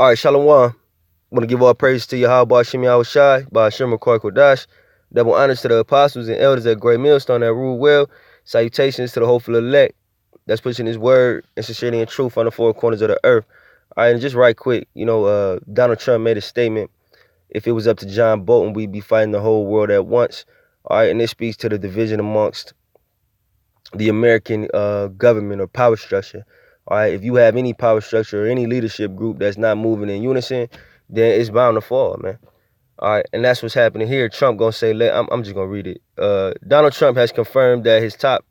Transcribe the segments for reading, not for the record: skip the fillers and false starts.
All right, Shalom. I want to give all praise to Yahweh Shemi Awashai, by Hashem Kodash. Double honors to the apostles and elders at Great Millstone that rule well. Salutations to the hopeful elect that's pushing his word and sincerity and truth on the four corners of the earth. All right, and just right quick, Donald Trump made a statement. If it was up to John Bolton, we'd be fighting the whole world at once. All right, and this speaks to the division amongst the American government or power structure. All right, if you have any power structure or any leadership group that's not moving in unison, then it's bound to fall, man. All right, and that's what's happening here. Trump gonna say, I'm just gonna read it. Donald Trump has confirmed that his top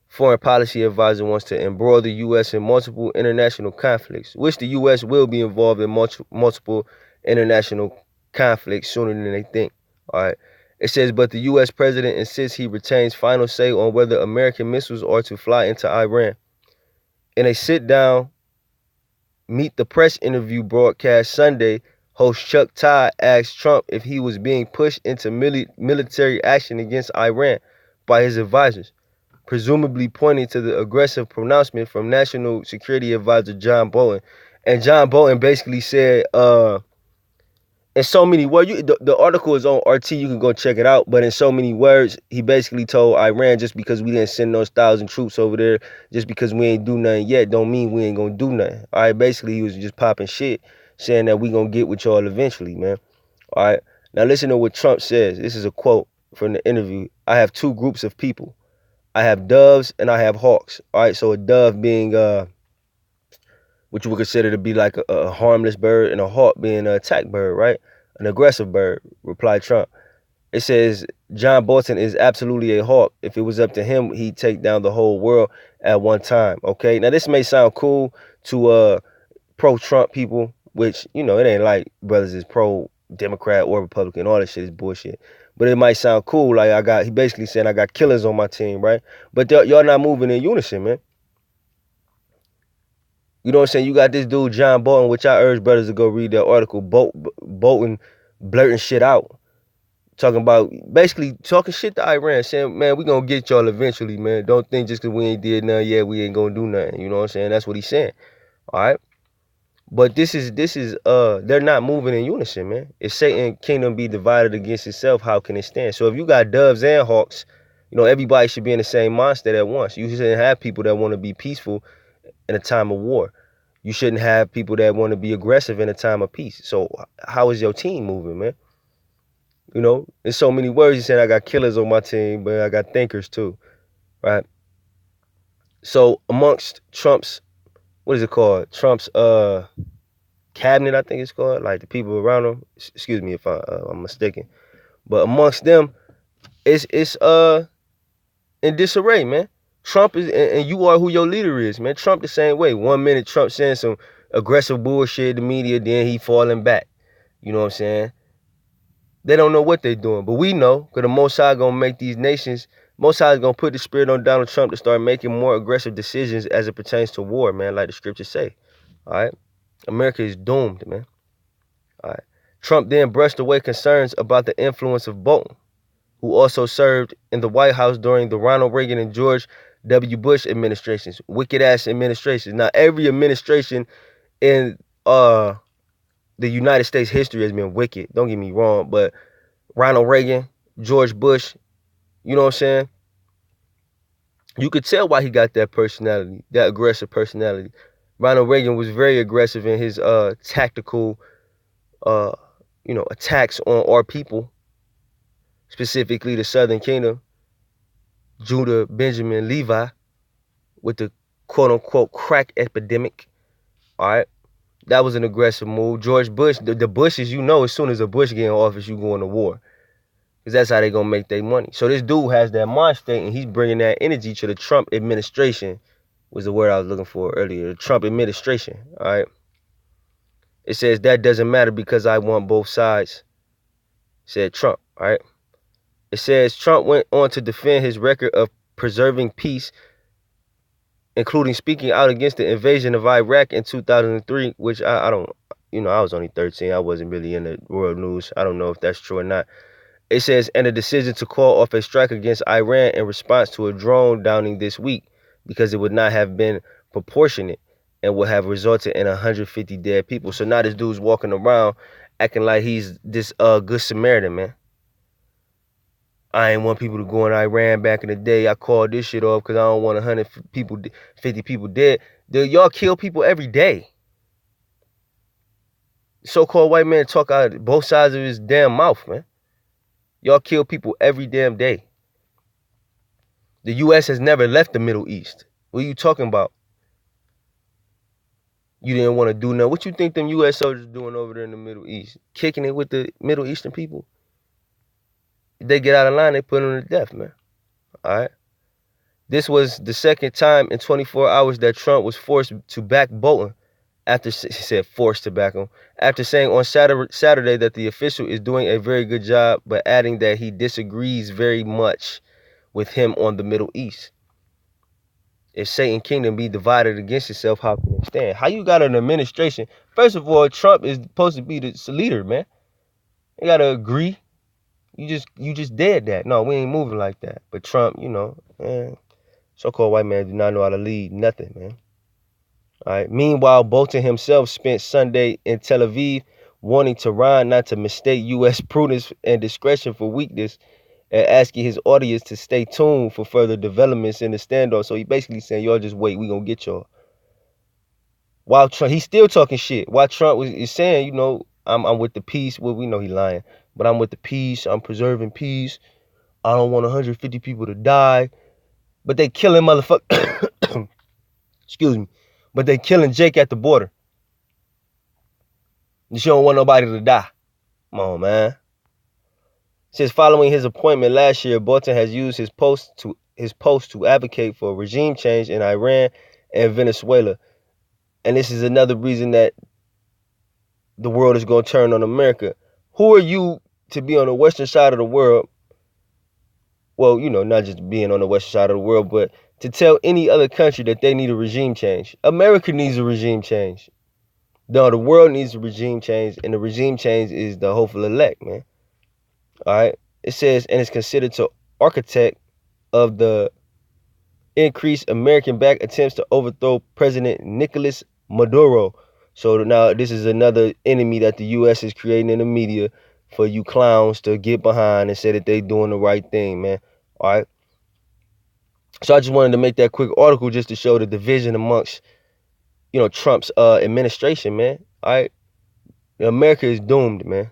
foreign policy advisor wants to embroil the U.S. in multiple international conflicts, which the U.S. will be involved in multiple international conflicts sooner than they think. All right. It says, but the U.S. president insists he retains final say on whether American missiles are to fly into Iran. In a sit-down, meet the press interview broadcast Sunday, host Chuck Todd asked Trump if he was being pushed into military action against Iran by his advisors, presumably pointing to the aggressive pronouncement from National Security Advisor John Bolton. And John Bolton basically said, in so many words, the article is on RT, you can go check it out, but in so many words, he basically told Iran, just because we didn't send those 1,000 troops over there, just because we ain't do nothing yet, don't mean we ain't gonna do nothing. All right, basically, he was just popping shit, saying that we gonna get with y'all eventually, man. All right, now listen to what Trump says. This is a quote from the interview. I have two groups of people. I have doves and I have hawks. All right, so a dove being which you would consider to be like a harmless bird, and a hawk being an attack bird, right? An aggressive bird, replied Trump. It says John Bolton is absolutely a hawk. If it was up to him, he'd take down the whole world at one time. Okay, now this may sound cool to pro-Trump people, which, it ain't like brothers is pro-Democrat or Republican. All this shit is bullshit. But it might sound cool. Like he basically saying I got killers on my team, right? But y'all not moving in unison, man. You know what I'm saying? You got this dude, John Bolton, which I urge brothers to go read that article. Bolton blurting shit out. Talking about, basically talking shit to Iran, saying, man, we gonna get y'all eventually, man. Don't think just because we ain't did nothing yet, we ain't gonna do nothing. You know what I'm saying? That's what he's saying. All right? But this is they're not moving in unison, man. If Satan's kingdom be divided against itself, how can it stand? So if you got doves and hawks, everybody should be in the same mindset at once. You shouldn't have people that want to be peaceful in a time of war. You shouldn't have people that want to be aggressive in a time of peace. So how is your team moving, man? In so many words, he's saying I got killers on my team, but I got thinkers too, right? So amongst Trump's, what is it called? Trump's cabinet, I think it's called, like the people around him. Excuse me if I'm mistaken, but amongst them, it's in disarray, man. Trump is, and you are who your leader is, man. Trump the same way. 1 minute Trump saying some aggressive bullshit to the media, then he falling back. You know what I'm saying? They don't know what they're doing, but we know, because the Most High gonna make these nations, Most High is gonna put the spirit on Donald Trump to start making more aggressive decisions as it pertains to war, man, like the scriptures say. All right? America is doomed, man. All right. Trump then brushed away concerns about the influence of Bolton, who also served in the White House during the Ronald Reagan and George W. Bush administrations. Wicked ass administrations. Now, every administration in the United States history has been wicked. Don't get me wrong, but Ronald Reagan, George Bush, you know what I'm saying? You could tell why he got that personality, that aggressive personality. Ronald Reagan was very aggressive in his tactical, attacks on our people, specifically the Southern Kingdom, Judah, Benjamin, Levi, with the quote-unquote crack epidemic. All right? That was an aggressive move. George Bush, the Bushes, as soon as a Bush get in office, you go into war. Because that's how they going to make their money. So this dude has that mind state, and he's bringing that energy to the Trump administration, was the word I was looking for earlier. The Trump administration, all right? It says, that doesn't matter because I want both sides, said Trump, all right? It says Trump went on to defend his record of preserving peace, including speaking out against the invasion of Iraq in 2003, which I don't, I was only 13. I wasn't really in the world news. I don't know if that's true or not. It says, and a decision to call off a strike against Iran in response to a drone downing this week because it would not have been proportionate. and would have resulted in 150 dead people. So now this dude's walking around acting like he's this good Samaritan, man. I ain't want people to go in Iran back in the day. I called this shit off because I don't want 150 people dead. Y'all kill people every day. So-called white man talk out both sides of his damn mouth, man. Y'all kill people every damn day. The U.S. has never left the Middle East. What are you talking about? You didn't want to do nothing. What you think them U.S. soldiers doing over there in the Middle East? Kicking it with the Middle Eastern people? If they get out of line, they put them to death, man. All right? This was the second time in 24 hours that Trump was forced to back Bolton after, he said forced to back him, after saying on Saturday that the official is doing a very good job, but adding that he disagrees very much with him on the Middle East. If Satan kingdom be divided against itself, how can it stand? How you got an administration? First of all, Trump is supposed to be the leader, man. You gotta agree. You just dead that. No, we ain't moving like that. But Trump, you know, man, so-called white man do not know how to lead nothing, man. All right. Meanwhile, Bolton himself spent Sunday in Tel Aviv warning Tehran not to mistake U.S. prudence and discretion for weakness, and asking his audience to stay tuned for further developments in the standoff. So he basically saying, y'all just wait, we gonna get y'all. While Trump, he's still talking shit. While Trump is saying, you know, I'm with the peace. Well, we know he lying, but I'm with the peace. I'm preserving peace. I don't want 150 people to die, but they killing motherfucker. Excuse me, but they killing Jake at the border. You don't want nobody to die. Come on, man. Since following his appointment last year, Bolton has used his post to advocate for regime change in Iran and Venezuela. And this is another reason that the world is going to turn on America. Who are you to be on the western side of the world? Well, you know, not just being on the western side of the world, but to tell any other country that they need a regime change. America needs a regime change. No, the world needs a regime change, and the regime change is the hopeful elect, man. All right. It says, and it's considered to architect of the increased American-backed attempts to overthrow President Nicolas Maduro. So now this is another enemy that the U.S. is creating in the media for you clowns to get behind and say that they doing the right thing, man. All right. So I just wanted to make that quick article just to show the division amongst, you know, Trump's administration, man. All right. America is doomed, man.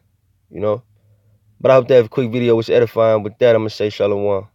You know. But I hope that have a quick video was edifying. With that, I'm going to say shalom.